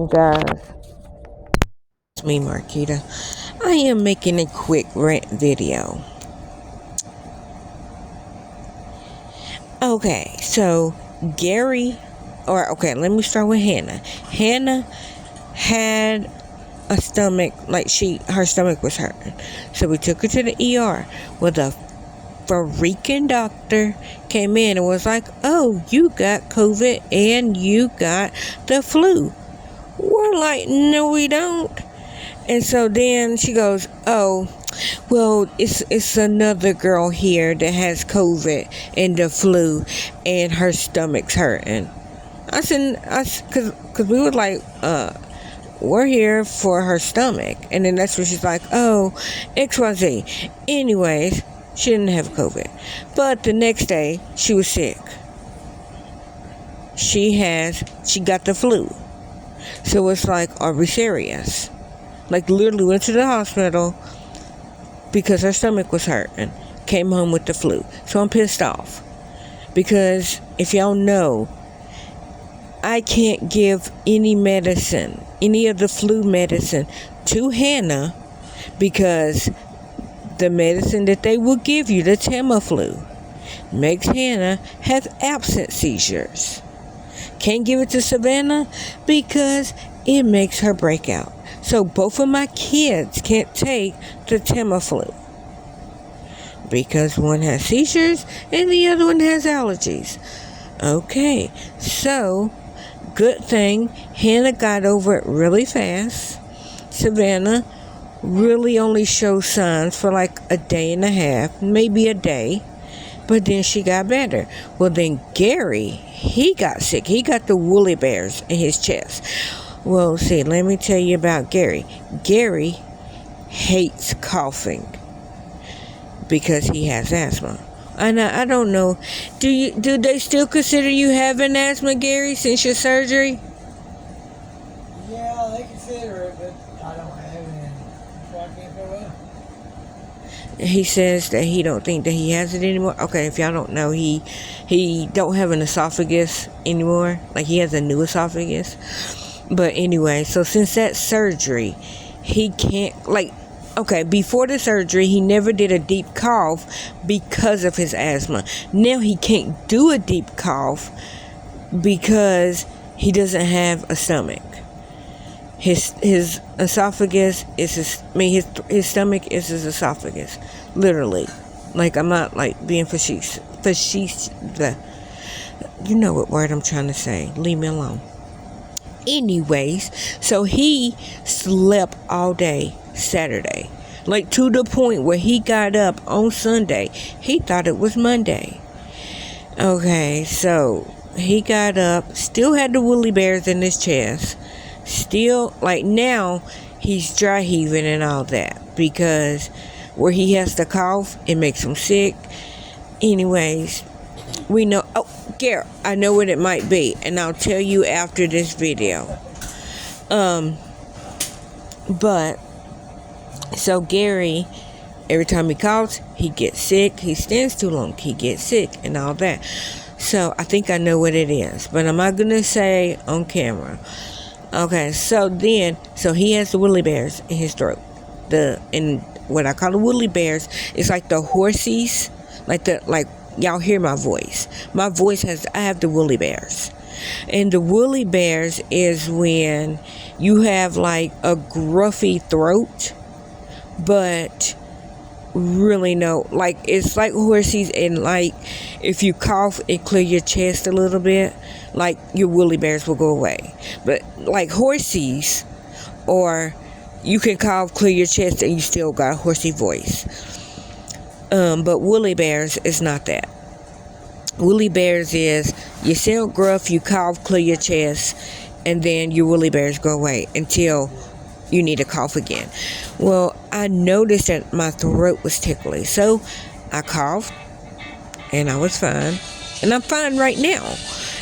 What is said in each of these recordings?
Guys, it's me, Marquita. I am making a quick rant video. Okay, so let me start with Hannah. Hannah had a stomach, her stomach was hurting. So we took her to the ER. Well, the freaking doctor came in and was like, oh, you got COVID and you got the flu. We're like, no, we don't. And so then she goes, oh, well, it's another girl here that has COVID and the flu, and her stomach's hurting. I said, because we were like, we're here for her stomach. And then that's when she's like, oh, XYZ. Anyways, she didn't have COVID. But the next day, she was sick. She got the flu. So it's like, are we serious? Like, literally went to the hospital because her stomach was hurting. Came home with the flu. So I'm pissed off. Because if y'all know, I can't give any medicine, any of the flu medicine to Hannah, because the medicine that they will give you, the Tamiflu, makes Hannah have absent seizures. Can't give it to Savannah because it makes her break out. So both of my kids can't take the Tamiflu because one has seizures and the other one has allergies. Okay, so good thing Hannah got over it really fast. Savannah really only showed signs for like a day and a half, maybe a day, but then she got better. Well, then Gary, he got sick. He got the woolly bears in his chest. Well, see, let me tell you about Gary. Gary hates coughing because he has asthma. And I don't know, do they still consider you having asthma, Gary, since your surgery? Yeah, they consider it, but I don't have it, so I can't go up. He says that he don't think that he has it anymore. Okay, if y'all don't know, he don't have an esophagus anymore. Like, he has a new esophagus. But anyway, so since that surgery, he can't, before the surgery, he never did a deep cough because of his asthma. Now he can't do a deep cough because he doesn't have a stomach. His esophagus is his stomach is his esophagus, literally. Like, I'm not like being facetious. You know what word I'm trying to say. Leave me alone. Anyways, so he slept all day Saturday, like to the point where he got up on Sunday. He thought it was Monday. Okay, so he got up, still had the woolly bears in his chest, still, like, now he's dry heaving and all that, because where he has to cough, it makes him sick. Anyways, we know, Garrett, I know what it might be, and I'll tell you after this video. But so Gary, every time he coughs, he gets sick. He stands too long, he gets sick and all that. So I think I know what it is, but I'm not gonna say on camera. Okay, so he has the woolly bears in his throat. And what I call the woolly bears is like the horsies, like y'all hear my voice. I have the woolly bears. And the woolly bears is when you have like a gruffy throat, but really no, like, it's like horsies, and like if you cough and clear your chest a little bit, like, your woolly bears will go away. But like horsies, or you can cough, clear your chest, and you still got a horsey voice. But woolly bears is not that. Woolly bears is you sound gruff, you cough, clear your chest, and then your woolly bears go away until you need to cough again. Well, I noticed that my throat was tickly, so I coughed, and I was fine, and I'm fine right now.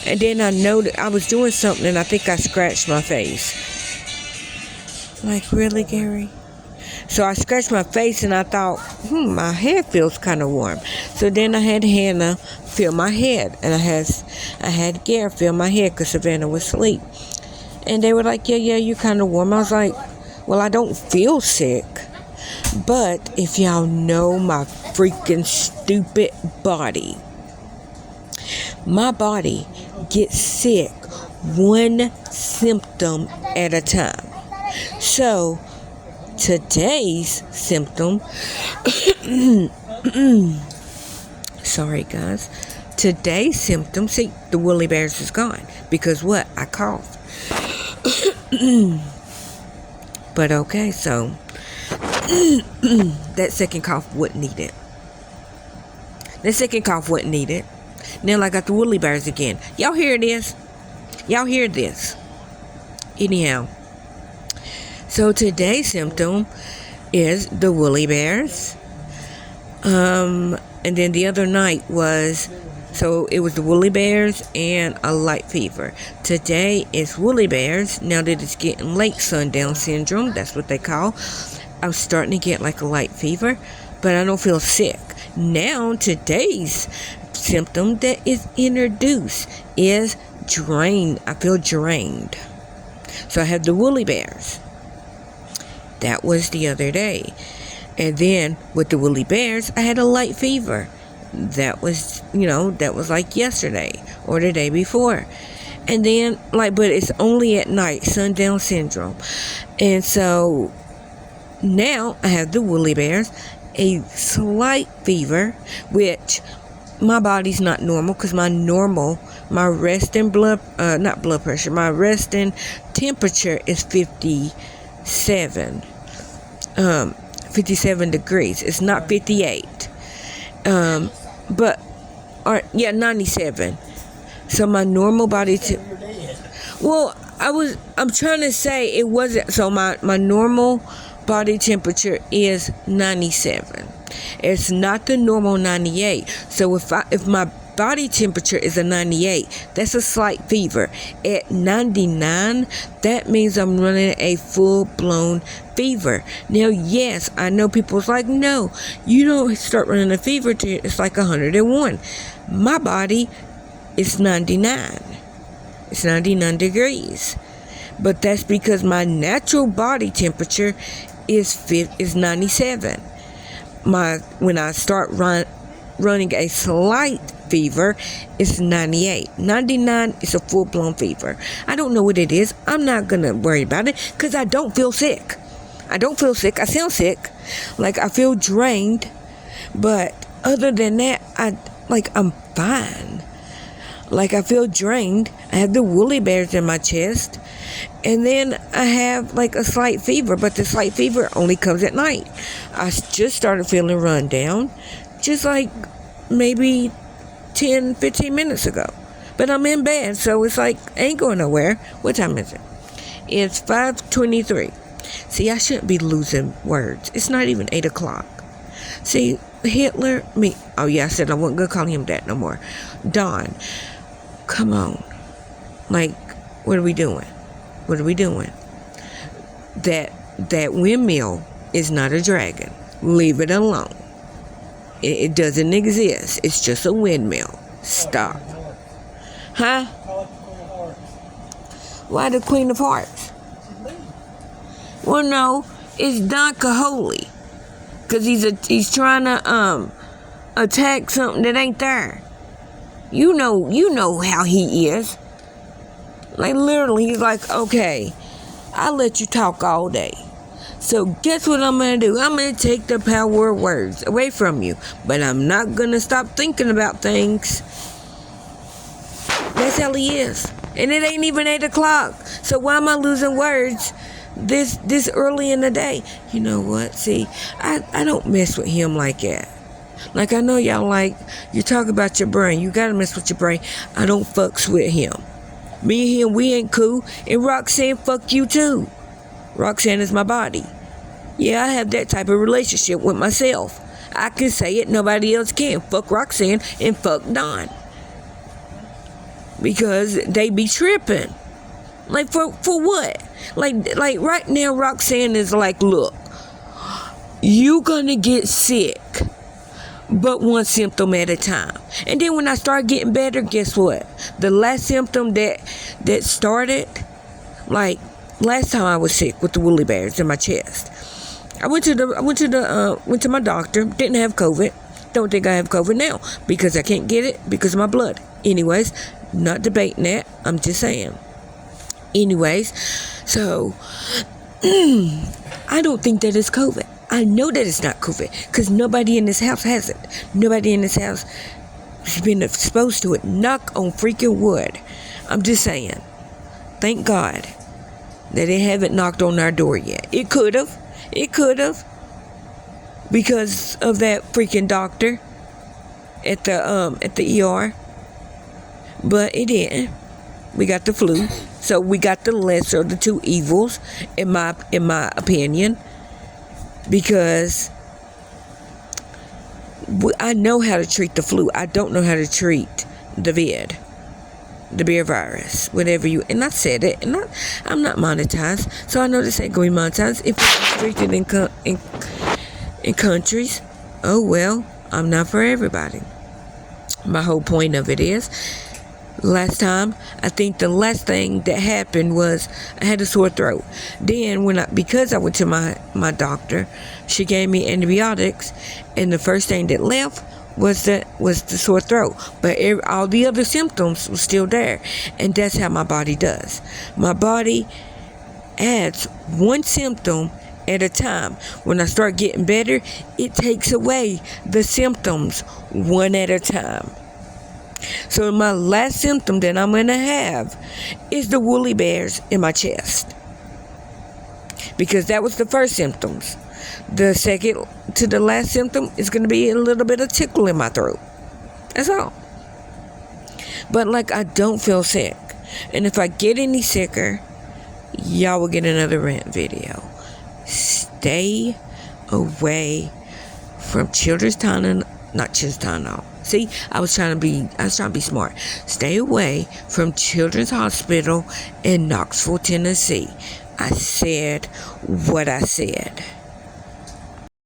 And then I noticed I was doing something, and I think I scratched my face. Like, really, Gary? So I scratched my face, and I thought, my head feels kind of warm. So then I had Hannah feel my head, and I had Gary feel my head because Savannah was asleep. And they were like, yeah, you're kind of warm. I was like, well, I don't feel sick. But if y'all know my freaking stupid body, my body gets sick one symptom at a time. So today's symptom, sorry guys, today's symptom, see, the woolly bears is gone because what? I coughed. But okay, so that second cough wasn't needed. Now I got the woolly bears again. Y'all hear this? Y'all hear this? Anyhow, so today's symptom is the woolly bears. And then the other night was, so it was the woolly bears and a light fever. Today is woolly bears. Now that it's getting late, sundown syndrome, that's what they call. I'm starting to get like a light fever, but I don't feel sick. Now today's symptom that is introduced is drained. I feel drained. So I have the woolly bears. That was the other day. And then with the woolly bears, I had a light fever. That was, that was like yesterday or the day before. And then, but it's only at night, sundown syndrome. And so now I have the woolly bears, a slight fever, which my body's not normal because my resting my resting temperature is 57 degrees. It's not 58. 97. So my normal body I'm trying to say it wasn't, so my normal body temperature is 97. It's not the normal 98. So if my body temperature is a 98, that's a slight fever. At 99, that means I'm running a full-blown fever. Now, yes, I know people's like, no, you don't start running a fever till it's like 101. My body is 99. It's 99 degrees. But that's because my natural body temperature is 97. When I start running a slight fever, it's 98. 99 is a full-blown fever. I don't know what it is. I'm not going to worry about it because I don't feel sick. I sound sick. I feel drained. But other than that, I'm fine. I feel drained. I have the woolly bears in my chest. And then I have a slight fever, but the slight fever only comes at night. I just started feeling run down, just maybe 10-15 minutes ago. But I'm in bed, so it's I ain't going nowhere. What time is it? It's 5:23. See, I shouldn't be losing words. It's not even 8 o'clock. See, Hitler, oh yeah, I said I wasn't going to call him that no more. Don, come on. What are we doing? That windmill is not a dragon. Leave it alone. It doesn't exist. It's just a windmill. Stop. Huh? Why the Queen of Hearts? Well, no, it's Don Caholi. Because he's trying to attack something that ain't there. You know how he is. Literally, he's okay, I'll let you talk all day. So guess what I'm going to do? I'm going to take the power of words away from you. But I'm not going to stop thinking about things. That's how he is. And it ain't even 8 o'clock. So why am I losing words this early in the day? You know what? See, I don't mess with him like that. I know y'all you talk about your brain. You got to mess with your brain. I don't fucks with him. Me and him, we ain't cool. And Roxanne, fuck you too. Roxanne is my body. Yeah, I have that type of relationship with myself. I can say it, nobody else can. Fuck Roxanne and fuck Don. Because they be tripping. For what? Right now, Roxanne is look, you gonna get sick, but one symptom at a time. And then when I start getting better, guess what? The last symptom that started Like last time I was sick with the woolly bears in my chest. I went to my doctor. Didn't have COVID. Don't think I have COVID now because I can't get it because of my blood. Anyways, not debating that. I'm just saying. Anyways, so I don't think that it's COVID. I know that it's not COVID because nobody in this house has it. Nobody in this house has been exposed to it. Knock on freaking wood. I'm just saying. Thank God that they haven't knocked on our door yet. It could have. It could have. Because of that freaking doctor at the ER. But it didn't. We got the flu. So we got the lesser of the two evils, in my opinion. Because I know how to treat the flu. I don't know how to treat the bear virus, whatever you. And I said it, and I'm not monetized, so I know this ain't going to be monetized. If it's restricted in countries, oh well, I'm not for everybody. My whole point of it is, last time, I think the last thing that happened was I had a sore throat. Then because I went to my doctor, she gave me antibiotics, and the first thing that left was the sore throat. But all the other symptoms were still there, and that's how my body does. My body adds one symptom at a time. When I start getting better, it takes away the symptoms one at a time. So my last symptom that I'm going to have is the woolly bears in my chest. Because that was the first symptoms. The second to the last symptom is going to be a little bit of tickle in my throat. That's all. But like, I don't feel sick. And if I get any sicker, y'all will get another rant video. Stay away from Children's Town not Children's Town, no. See, I was trying to be smart. Stay away from Children's Hospital in Knoxville, Tennessee. I said what I said.